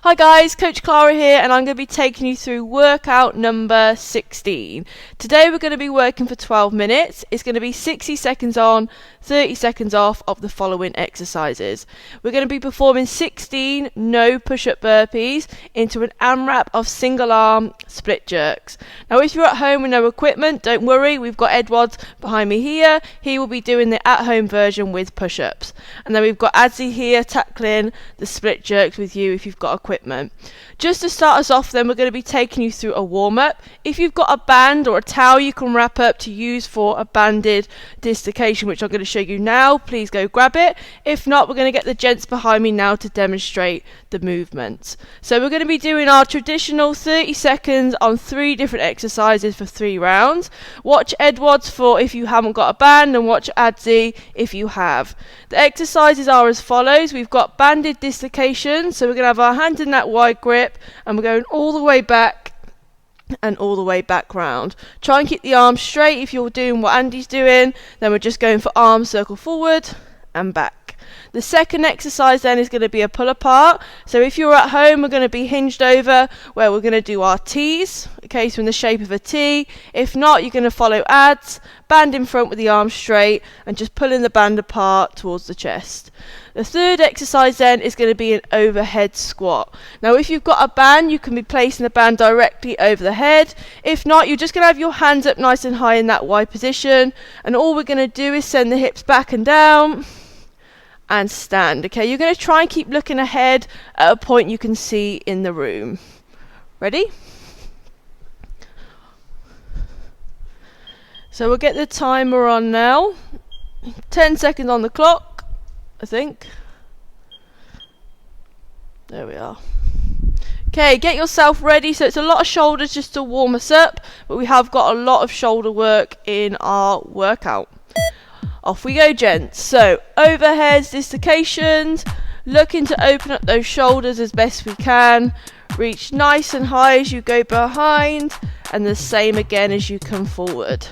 Hi guys, Coach Clara here, and I'm going to be taking you through workout number 16. Today we're going to be working for 12 minutes. It's going to be 60 seconds on, 30 seconds off of the following exercises. We're going to be performing 16 no push-up burpees into an AMRAP of single arm split jerks. Now if you're at home with no equipment, don't worry, we've got Edward behind me here. He will be doing the at-home version with push-ups. And then we've got Adzi here tackling the split jerks with you if you've got equipment. Just to start us off then, we're going to be taking you through a warm-up. If you've got a band or a towel you can wrap up to use for a banded dislocation, which I'm going to show you now, please go grab it. If not, we're going to get the gents behind me now to demonstrate the movements. So we're going to be doing our traditional 30 seconds on 3 different exercises for 3 rounds. Watch Edwards for if you haven't got a band, and watch Adzi if you have. The exercises are as follows. We've got banded dislocations, so we're going to have our hand in that wide grip and we're going all the way back and all the way back round. Try and keep the arms straight if you're doing what Andy's doing. Then we're just going for arms circle forward and back. The second exercise then is going to be a pull apart. So if you're at home, we're going to be hinged over where we're going to do our T's. Okay, so in the shape of a T. If not, you're going to follow ads, band in front with the arms straight and just pulling the band apart towards the chest. The third exercise then is going to be an overhead squat. Now if you've got a band, you can be placing the band directly over the head. If not, you're just going to have your hands up nice and high in that wide position, and all we're going to do is send the hips back and down and stand. Okay, you're going to try and keep looking ahead at a point you can see in the room. Ready? So we'll get the timer on now. 10 seconds on the clock, I think. There we are. Okay, get yourself ready. So it's a lot of shoulders just to warm us up, but we have got a lot of shoulder work in our workout. Off we go, gents. So overheads, dislocations, looking to open up those shoulders as best we can. Reach nice and high as you go behind, and the same again as you come forward.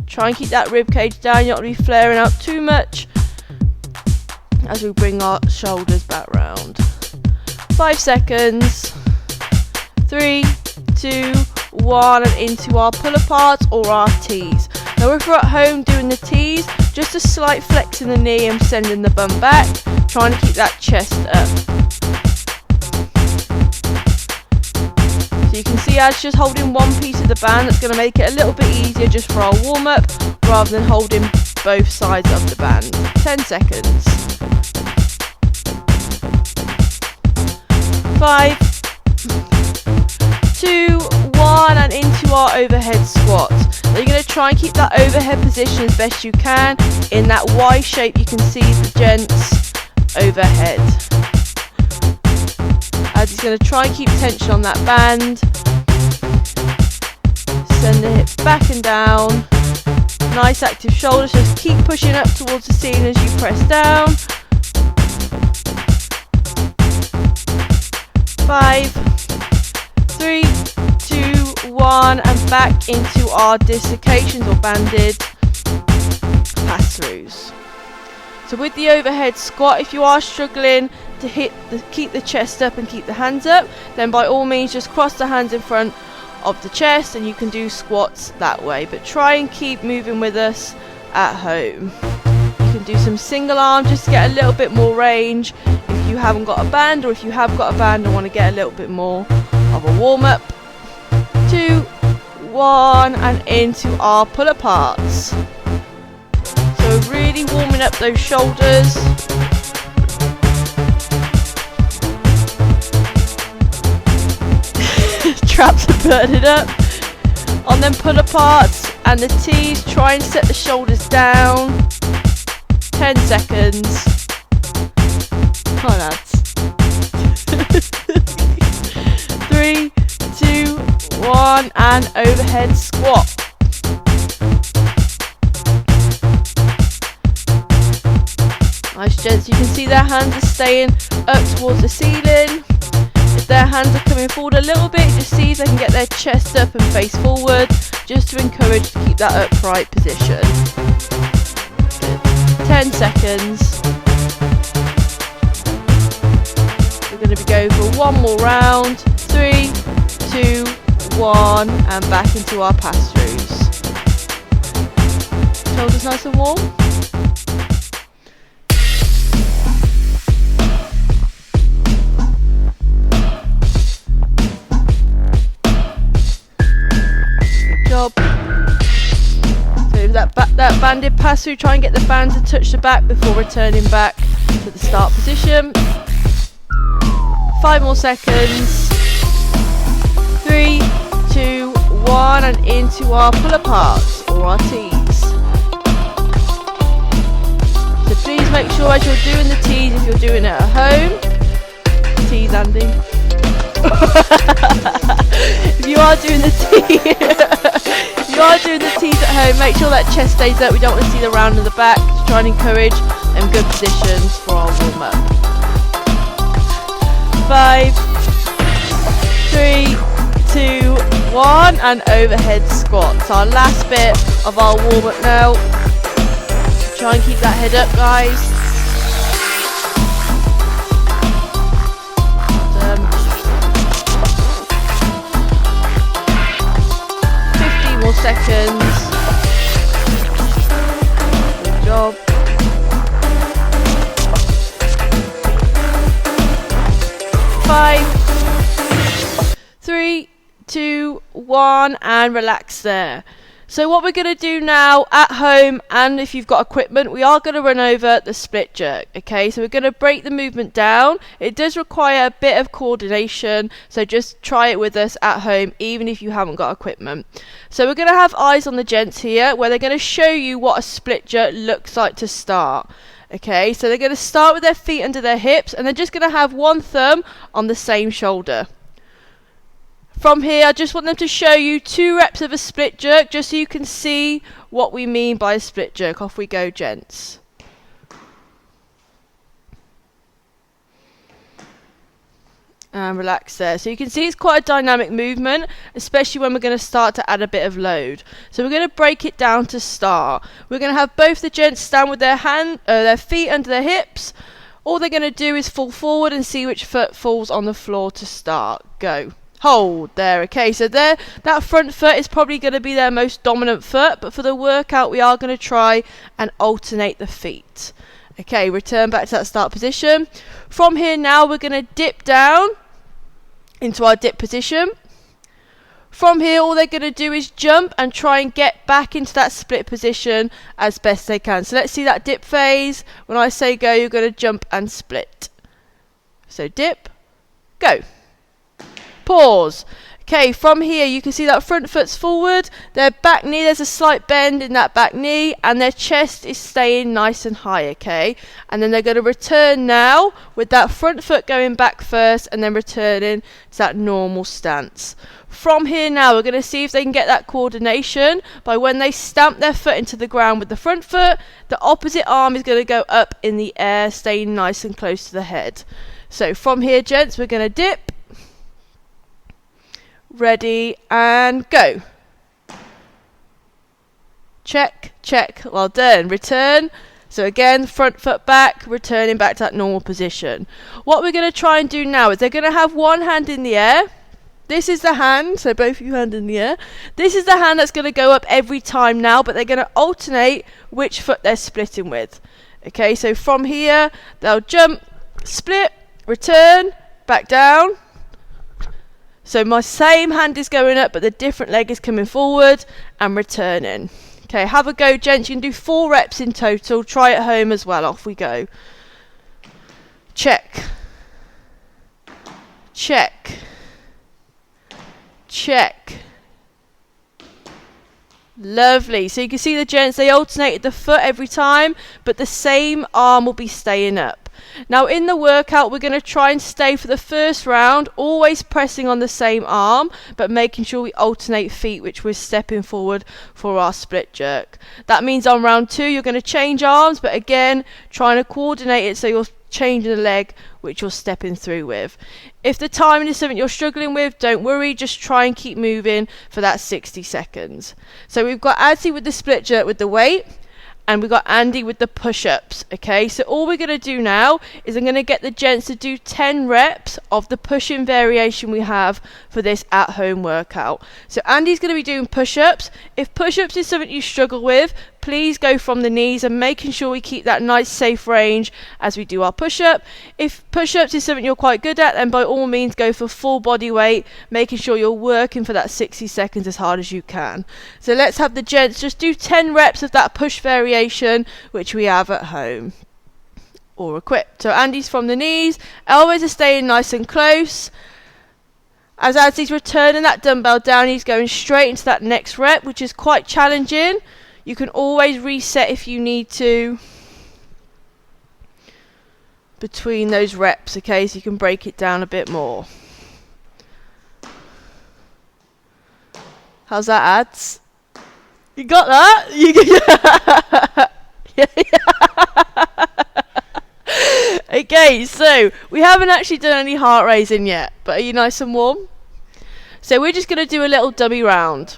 Try and keep that rib cage down. You don't want to be flaring out too much as we bring our shoulders back round. 5 seconds. 3, 2, 1, and into our pull aparts or our T's. Now if we're at home doing the T's, just a slight flex in the knee and sending the bum back, trying to keep that chest up. So you can see us just holding one piece of the band. That's going to make it a little bit easier just for our warm up rather than holding both sides of the band. 10 seconds. 5, 2, 1, and into our overhead squat. Now you're going to try and keep that overhead position as best you can in that Y shape. You can see the gents overhead. As he's going to try and keep tension on that band. Send the hips back and down. Nice active shoulders. Just keep pushing up towards the ceiling as you press down. 5, 3, 2, 1, and back into our dislocations or banded pass-throughs. So with the overhead squat, if you are struggling to keep the chest up and keep the hands up, then by all means just cross the hands in front of the chest and you can do squats that way. But try and keep moving with us at home. You can do some single arm just to get a little bit more range if you haven't got a band, or if you have got a band and want to get a little bit more of a warm-up. 2, 1, and into our pull aparts. So really warming up those shoulders. Traps are burning up. On them pull aparts and the T's, try and set the shoulders down. 10 seconds. Come on, lads. 3, 2, 1, and overhead squat. Nice, gents. You can see their hands are staying up towards the ceiling. If their hands are coming forward a little bit, just see if they can get their chest up and face forward, just to encourage to keep that upright position. Good. 10 seconds. we're going to be going for one more round. 3, 2, 1, and back into our pass-throughs. Shoulders nice and warm. Good job. So that banded pass-through, try and get the band to touch the back before returning back to the start position. 5 more seconds. 3, 2, 1, and into our pull-aparts or our tees. So please make sure as you're doing the tees, if you're doing it at home, tees, Andy. If you are doing the tees at home, make sure that chest stays up. We don't want to see the round of the back to try and encourage good positions for our warm-up. 5, 3, 2, 1, and overhead squats. Our last bit of our warm-up now. Try and keep that head up, guys. 15 more seconds. Good job. 5, 3, 2, 1, and relax there. So what we're going to do now at home, and if you've got equipment, we are going to run over the split jerk. Okay, so we're going to break the movement down. It does require a bit of coordination, so just try it with us at home, even if you haven't got equipment. So we're going to have eyes on the gents here, where they're going to show you what a split jerk looks like to start. Okay, so they're going to start with their feet under their hips, and they're just going to have one thumb on the same shoulder. From here, I just want them to show you 2 reps of a split jerk, just so you can see what we mean by a split jerk. Off we go, gents. And relax there. So you can see it's quite a dynamic movement, especially when we're going to start to add a bit of load. So we're going to break it down to start. We're going to have both the gents stand with their feet under their hips. All they're going to do is fall forward and see which foot falls on the floor to start. Go. Hold there. Okay, so that front foot is probably going to be their most dominant foot, but for the workout we are going to try and alternate the feet. Okay, return back to that start position. From here now we're going to dip down into our dip position. From here all they're going to do is jump and try and get back into that split position as best they can. So let's see that dip phase. When I say go, you're going to jump and split. So dip, go. Pause. Okay, from here you can see that front foot's forward, their back knee, there's a slight bend in that back knee, and their chest is staying nice and high, okay? And then they're going to return now with that front foot going back first and then returning to that normal stance. From here now we're going to see if they can get that coordination by when they stamp their foot into the ground with the front foot, the opposite arm is going to go up in the air, staying nice and close to the head. So from here, gents, we're going to dip. Ready and go. Check, check, well done. Return. So again, front foot back, returning back to that normal position. What we're going to try and do now is they're going to have one hand in the air. This is the hand, so both of you hand in the air. This is the hand that's going to go up every time now, but they're going to alternate which foot they're splitting with. Okay, so from here, they'll jump, split, return, back down. So my same hand is going up, but the different leg is coming forward and returning. Okay, have a go, gents. You can do 4 reps in total. Try at home as well. Off we go. Check. Check. Check. Lovely. So you can see the gents, they alternated the foot every time, but the same arm will be staying up. Now in the workout we're going to try and stay for the first round always pressing on the same arm, but making sure we alternate feet, which we're stepping forward for our split jerk. That means on round 2 you're going to change arms, but again trying to coordinate it so you're changing the leg which you're stepping through with. If the timing is something you're struggling with, don't worry, just try and keep moving for that 60 seconds. So we've got H.I.I.T with the split jerk with the weight, and we've got Andy with the push-ups. Okay, so all we're going to do now is I'm going to get the gents to do 10 reps of the push-in variation we have for this at-home workout. So Andy's going to be doing push-ups. If push-ups is something you struggle with, please go from the knees and making sure we keep that nice safe range as we do our push-up. If push-ups is something you're quite good at, then by all means go for full body weight, making sure you're working for that 60 seconds as hard as you can. So let's have the gents just do 10 reps of that push variation which we have at home or equipped. So Andy's from the knees, elbows are staying nice and close. As he's returning that dumbbell down, he's going straight into that next rep, which is quite challenging. You can always reset if you need to between those reps, okay, so you can break it down a bit more. How's that, ads? You got that? Okay, so we haven't actually done any heart raising yet, but are you nice and warm? So we're just going to do a little dummy round.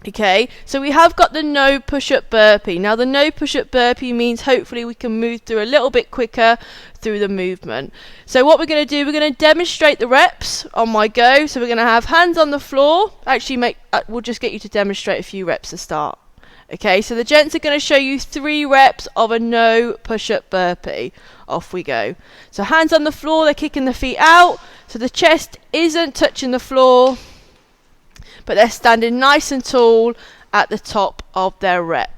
Okay, so we have got the no push-up burpee. Now the no push-up burpee means hopefully we can move through a little bit quicker through the movement. So what we're going to do, we're going to demonstrate the reps on my go. So we're going to have hands on the floor. Actually, we'll just get you to demonstrate a few reps to start. Okay, so the gents are going to show you 3 reps of a no push-up burpee. Off we go. So hands on the floor, they're kicking the feet out. So the chest isn't touching the floor, but they're standing nice and tall at the top of their rep.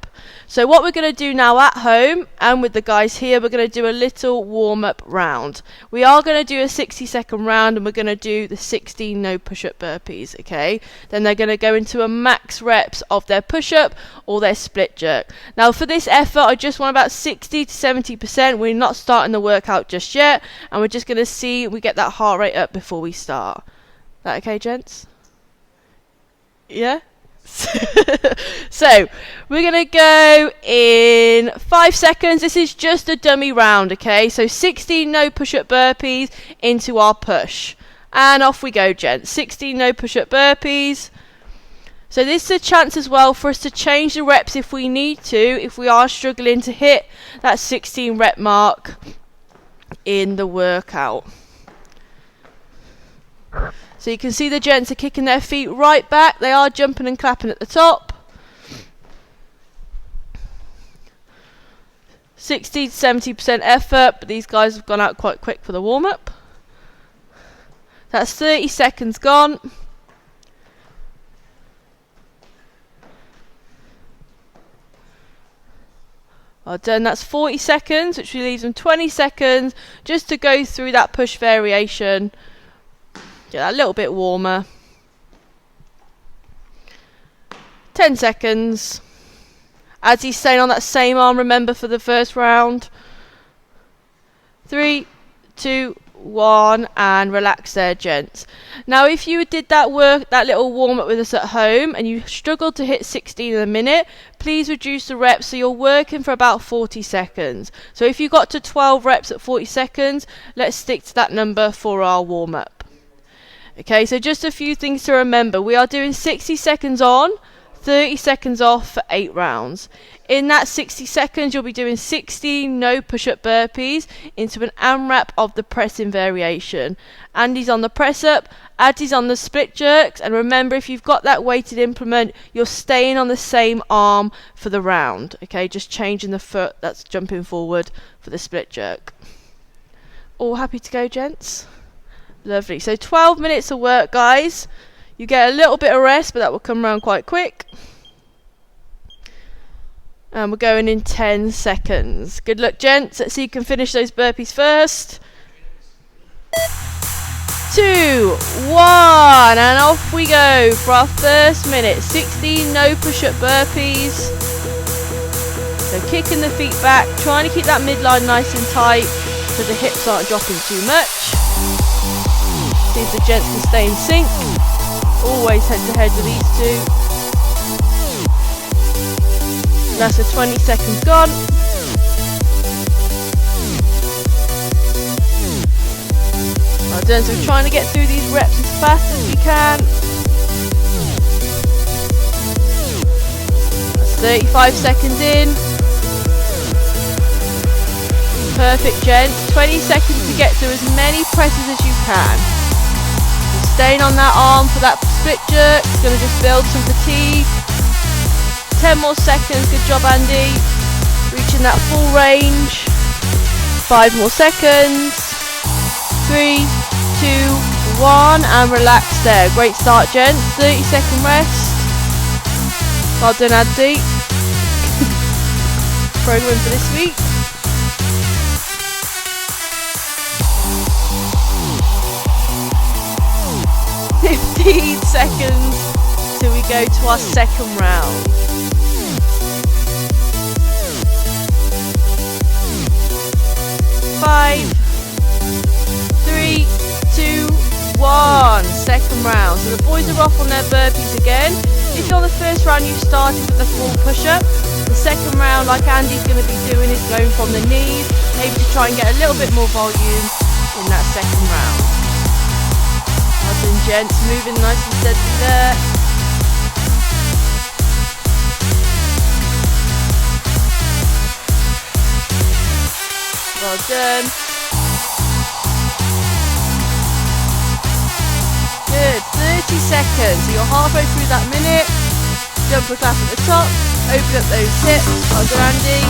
So what we're going to do now at home and with the guys here, we're going to do a little warm-up round. We are going to do a 60-second round and we're going to do the 16 no push-up burpees, okay? Then they're going to go into a max reps of their push-up or their split jerk. Now for this effort, I just want about 60 to 70%. We're not starting the workout just yet, and we're just going to see we get that heart rate up before we start. That okay, gents? Yeah? So we're going to go in 5 seconds. This is just a dummy round, okay? So 16 no push-up burpees into our push. And off we go, gents. 16 no push-up burpees. So this is a chance as well for us to change the reps if we need to, if we are struggling to hit that 16 rep mark in the workout. So you can see the gents are kicking their feet right back. They are jumping and clapping at the top. 60 to 70% effort, but these guys have gone out quite quick for the warm-up. That's 30 seconds gone. Well done, that's 40 seconds, which leaves them 20 seconds just to go through that push variation. Get that a little bit warmer. 10 seconds. As he's staying on that same arm, remember, for the first round. 3, 2, 1, and relax there, gents. Now if you did that little warm-up with us at home and you struggled to hit 16 in a minute, please reduce the reps so you're working for about 40 seconds. So if you got to 12 reps at 40 seconds, let's stick to that number for our warm-up. Okay, so just a few things to remember. We are doing 60 seconds on, 30 seconds off for 8 rounds. In that 60 seconds, you'll be doing 16 no push-up burpees into an AMRAP of the pressing variation. Andy's on the press-up, Addy's on the split jerks, and remember, if you've got that weighted implement, you're staying on the same arm for the round. Okay, just changing the foot that's jumping forward for the split jerk. All happy to go, gents? Lovely. So 12 minutes of work, guys. You get a little bit of rest, but that will come around quite quick. And we're going in 10 seconds. Good luck, gents. Let's see who can finish those burpees first. 2, 1, and off we go for our first minute. 16 no push-up burpees. So kicking the feet back, trying to keep that midline nice and tight so the hips aren't dropping too much. See if the gents can stay in sync. Always head to head with these two. And that's the 20 seconds gone. Well done, so we're trying to get through these reps as fast as we can. That's 35 seconds in. Perfect, gents. 20 seconds to get through as many presses as you can. Just staying on that arm for that split jerk. It's going to just build some fatigue. 10 more seconds. Good job, Andy. Reaching that full range. 5 more seconds. 3, 2, 1, and relax there. Great start, gents. 30-second rest. Well done, Andy. Program for this week. 15 seconds till we go to our second round. Five, 3, 2, 1. Second round. So the boys are off on their burpees again. If you're on the first round, you started with the full push-up. The second round, like Andy's going to be doing, is going from the knees, maybe to try and get a little bit more volume in that second round. Well done, gents, moving nice and steadily there. Well done. Good, 30 seconds, so you're halfway through that minute. Jump a clap at the top, open up those hips. Well done, Andy.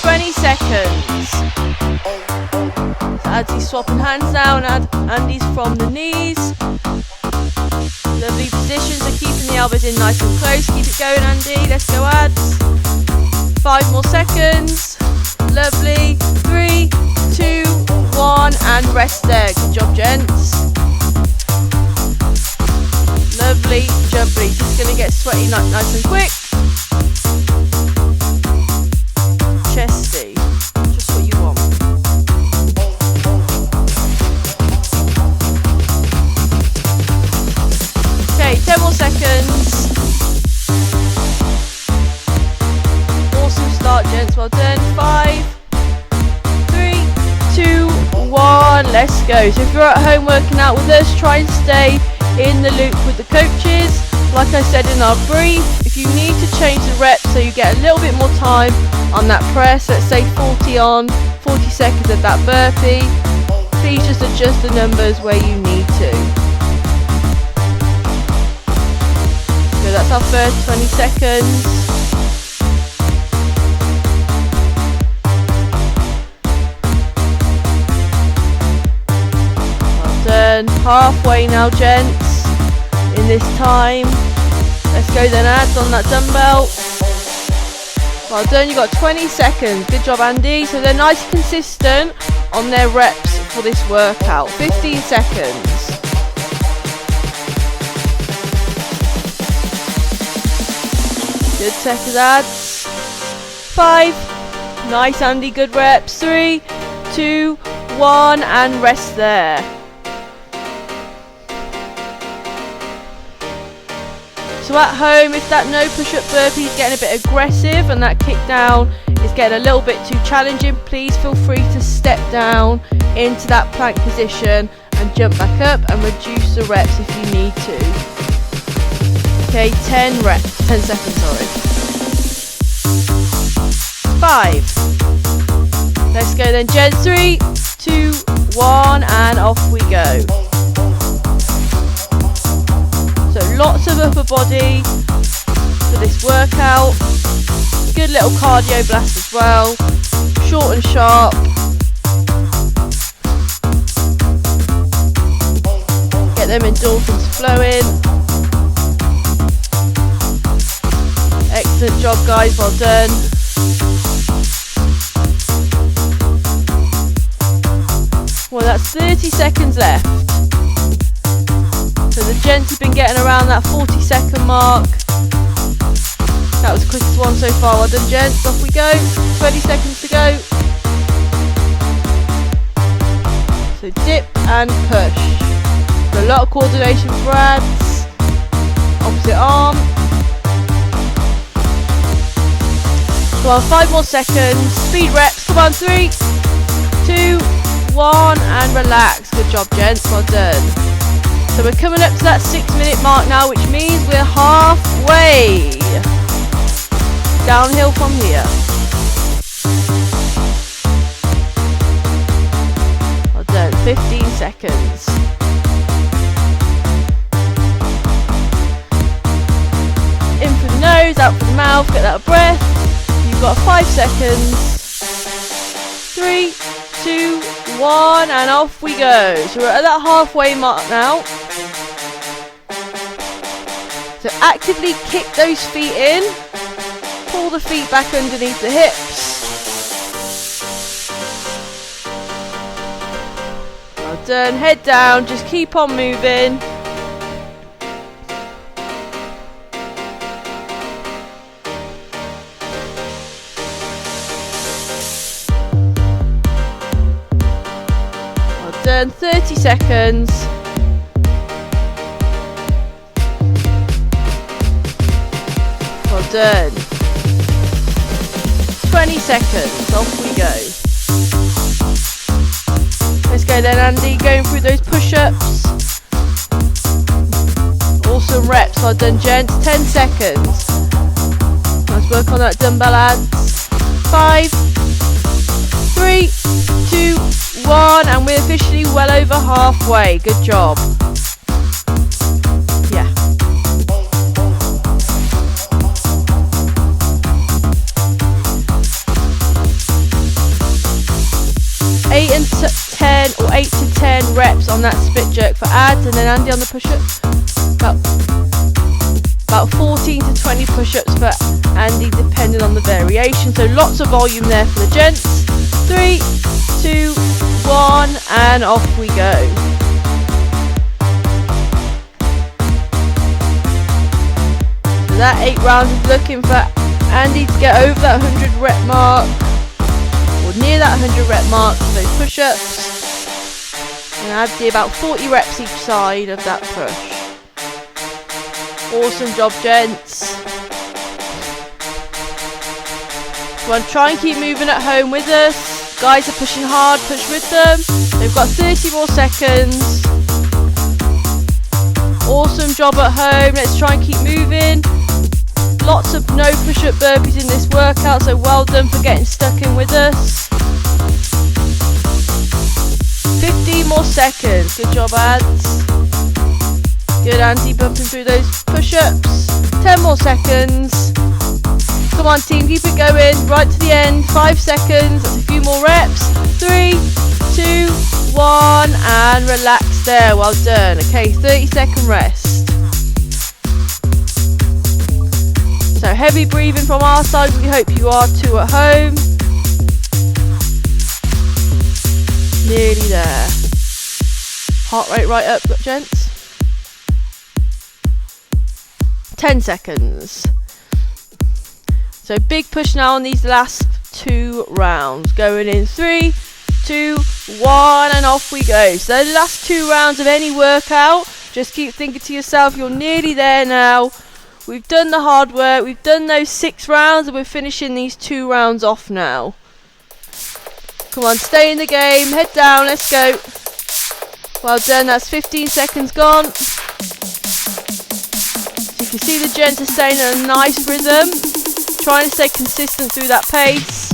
20 seconds. So Andy's swapping hands now, and Andy's from the knees. Lovely positions, so keeping the elbows in nice and close. Keep it going, Andy. Let's go, ads. 5 more seconds. Lovely. 3, 2, 1, and rest there. Good job, gents. Lovely, jubbly. Just going to get sweaty nice and quick. Chesty. Just what you want. Okay, 10 more seconds. Awesome start, gents. Well done. 5, 3, 2, 1. Let's go. So if you're at home working out with us, try and stay in the loop with the coaches. Like I said in our brief, if you need to change the reps so you get a little bit more time on that press, let's say 40 on, 40 seconds of that burpee, please just adjust the numbers where you need to. So that's our first 20 seconds. Well done. Halfway now, gents. In this time, let's go then, ads on that dumbbell. Well done, you got 20 seconds. Good job, Andy. So they're nice and consistent on their reps for this workout. 15 seconds. Good seconds, ads. 5. Nice, Andy. Good reps. 3, 2, 1, and rest there. So at home, if that no push-up burpee is getting a bit aggressive and that kick down is getting a little bit too challenging, please feel free to step down into that plank position and jump back up and reduce the reps if you need to. Okay, 10 seconds, sorry. 5. Let's go then, gents. 3, 2, 1, and off we go. So lots of upper body for this workout. Good little cardio blast as well. Short and sharp. Get them endorphins flowing. Excellent job, guys. Well done. Well, that's 30 seconds left. So the gents have been getting around that 40-second mark. That was the quickest one so far. Well done, gents. Off we go. 20 seconds to go. So dip and push. So a lot of coordination for abs. Opposite arm. Come on, 5 more seconds. Speed reps. Come on, 3, 2, 1, and relax. Good job, gents. Well done. So we're coming up to that 6-minute mark now, which means we're halfway. downhill from here. Well done, 15 seconds. In through the nose, out through the mouth, get that breath. You've got 5 seconds. 3, 2, 1, and off we go. So we're at that halfway mark now. So actively kick those feet in. Pull the feet back underneath the hips. Well done. Head down. Just keep on moving. Well done. 30 seconds. Well done. 20 seconds, off we go. Let's go then, Andy, going through those push-ups. Awesome reps, well done, gents. 10 seconds. Let's work on that dumbbell adds. 5, 3, 2, 1, and we're officially well over halfway. Good job. Yeah. 8 and 10 or 8 to 10 reps on that split jerk for abs, and then Andy on the push-ups. About 14 to 20 push-ups for Andy, depending on the variation. So lots of volume there for the gents. 3, 2, 1, and off we go. So that 8 rounds is looking for Andy to get over that 100 rep mark, or near that 100 rep mark for those push-ups. And Andy about 40 reps each side of that push. Awesome job, gents. Come on, try and keep moving at home with us. Guys are pushing hard, push with them. They've got 30 more seconds. Awesome job at home. Let's try and keep moving. Lots of no push-up burpees in this workout, so well done for getting stuck in with us. 15 more seconds. Good job, ads. Good, Andy, bumping through those push-ups. 10 more seconds. Come on, team, keep it going. Right to the end. 5 seconds. That's a few more reps. 3, 2, 1, and relax there. Well done. Okay, 30-second rest. So heavy breathing from our side. We hope you are too at home. Nearly there. Heart rate right up, gents. 10 seconds. So big push now on these last 2 rounds. Going in 3, 2, 1, and off we go. So the last 2 rounds of any workout, just keep thinking to yourself, you're nearly there now. We've done the hard work. We've done those 6 rounds, and we're finishing these 2 rounds off now. Come on, stay in the game. Head down. Let's go. Well done. That's 15 seconds gone. So you can see the gents are staying in a nice rhythm. Trying to stay consistent through that pace.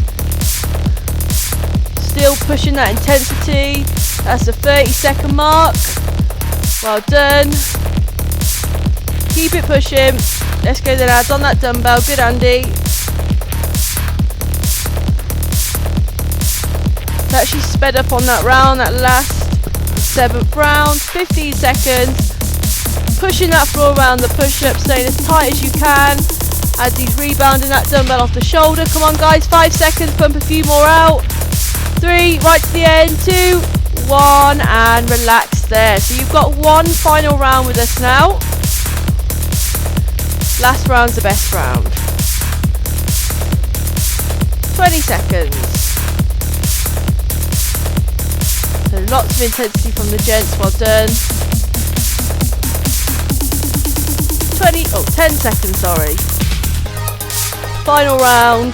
Still pushing that intensity. That's the 30-second mark. Well done. Keep it pushing. Let's go then, lads, on that dumbbell. Good, Andy. Actually sped up on that round, that last 7th round. 15 seconds. Pushing that floor around the push-up, staying as tight as you can. As he's rebounding that dumbbell off the shoulder. Come on, guys, 5 seconds. Pump a few more out. 3, right to the end. 2, 1, and relax there. So you've got 1 final round with us now. Last round's the best round. 20 seconds. So lots of intensity from the gents, well done. 10 seconds, sorry. Final round.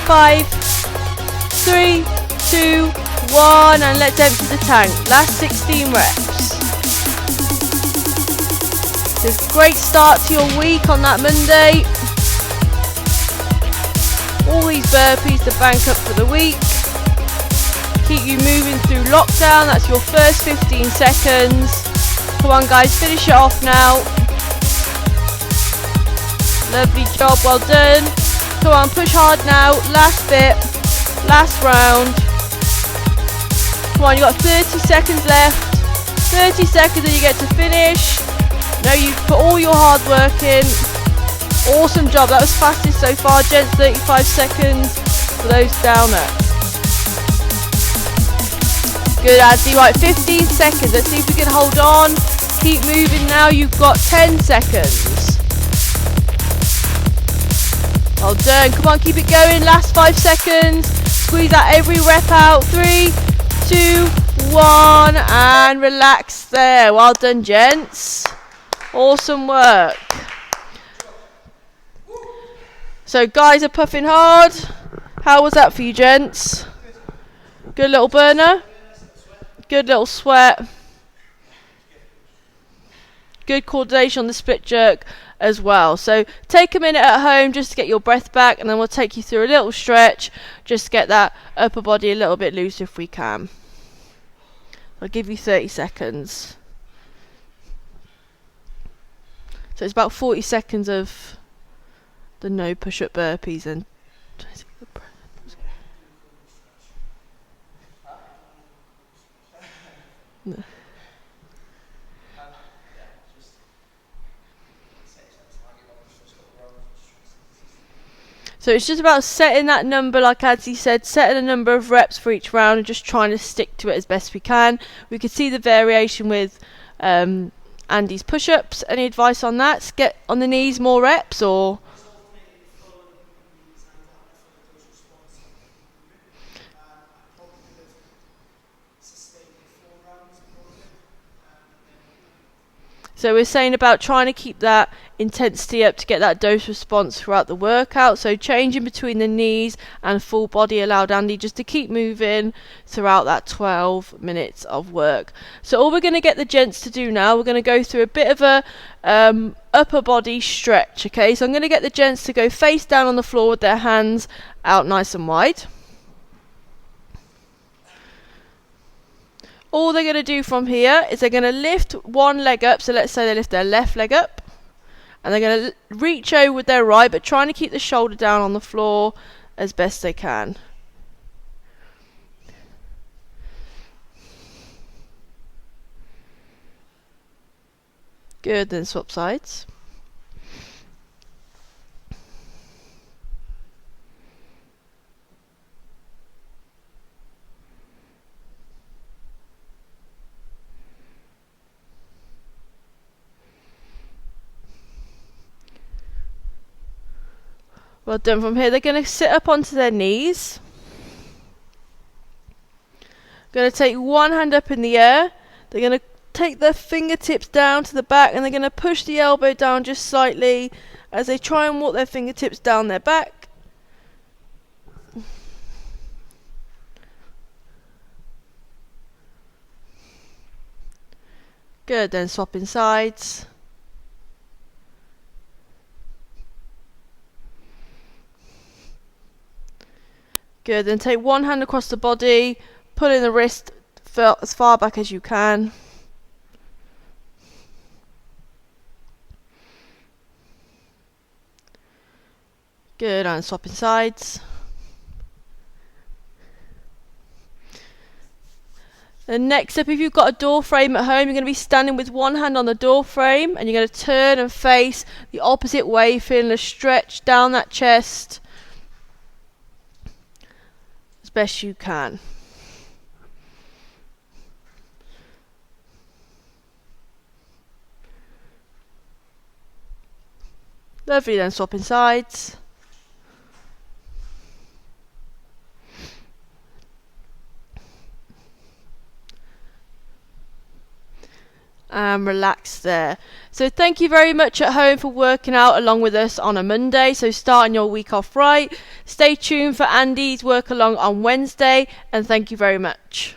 5, 3, 2, 1, and let's empty the tank. Last 16 reps. It's a great start to your week on that Monday. all these burpees to bank up for the week. Keep you moving through lockdown. That's your first 15 seconds. Come on guys, finish it off now. Lovely job, well done. Come on, push hard now. Last bit, last round. Come on, you've got 30 seconds left. 30 seconds and you get to finish. Now you've put all your hard work in. Awesome job, that was fastest so far, gents. 35 seconds for those downers. Good, Andy. Right, 15 seconds. Let's see if we can hold on. Keep moving now. You've got 10 seconds. Well done. Come on, keep it going. Last 5 seconds. Squeeze out every rep out. 3, 2, 1. And relax there. Well done, gents. Awesome work. So guys are puffing hard. How was that for you, gents? Good little burner. Good little sweat. Good coordination on the split jerk as well. So take a minute at home just to get your breath back, and then we'll take you through a little stretch just to get that upper body a little bit loose if we can. I'll give you 30 seconds. So it's about 40 seconds of the no push-up burpees and no. So it's just about setting that number, like Adzi said, setting a number of reps for each round and just trying to stick to it as best we can. We could see the variation with Andy's push-ups. Any advice on that? Get on the knees, more reps, or? So we're saying about trying to keep that intensity up to get that dose response throughout the workout. So changing between the knees and full body allowed Andy just to keep moving throughout that 12 minutes of work. So all we're going to get the gents to do now, we're going to go through a bit of a upper body stretch. Okay, so I'm going to get the gents to go face down on the floor with their hands out nice and wide. All they're going to do from here is they're going to lift one leg up. So let's say they lift their left leg up. And they're going to reach over with their right, but trying to keep the shoulder down on the floor as best they can. Good, then swap sides. Well done. From here, they're going to sit up onto their knees. Going to take one hand up in the air. They're going to take their fingertips down to the back, and they're going to push the elbow down just slightly as they try and walk their fingertips down their back. Good. Then swapping sides. Good, then take one hand across the body, pull in the wrist as far back as you can. Good, and swapping sides. And next up, if you've got a door frame at home, you're going to be standing with one hand on the door frame, and you're going to turn and face the opposite way, feeling a stretch down that chest. Best you can. Lovely, then swapping sides. And relax there. So thank you very much at home for working out along with us on a Monday. So starting your week off right. Stay tuned for Andy's work along on Wednesday, and thank you very much.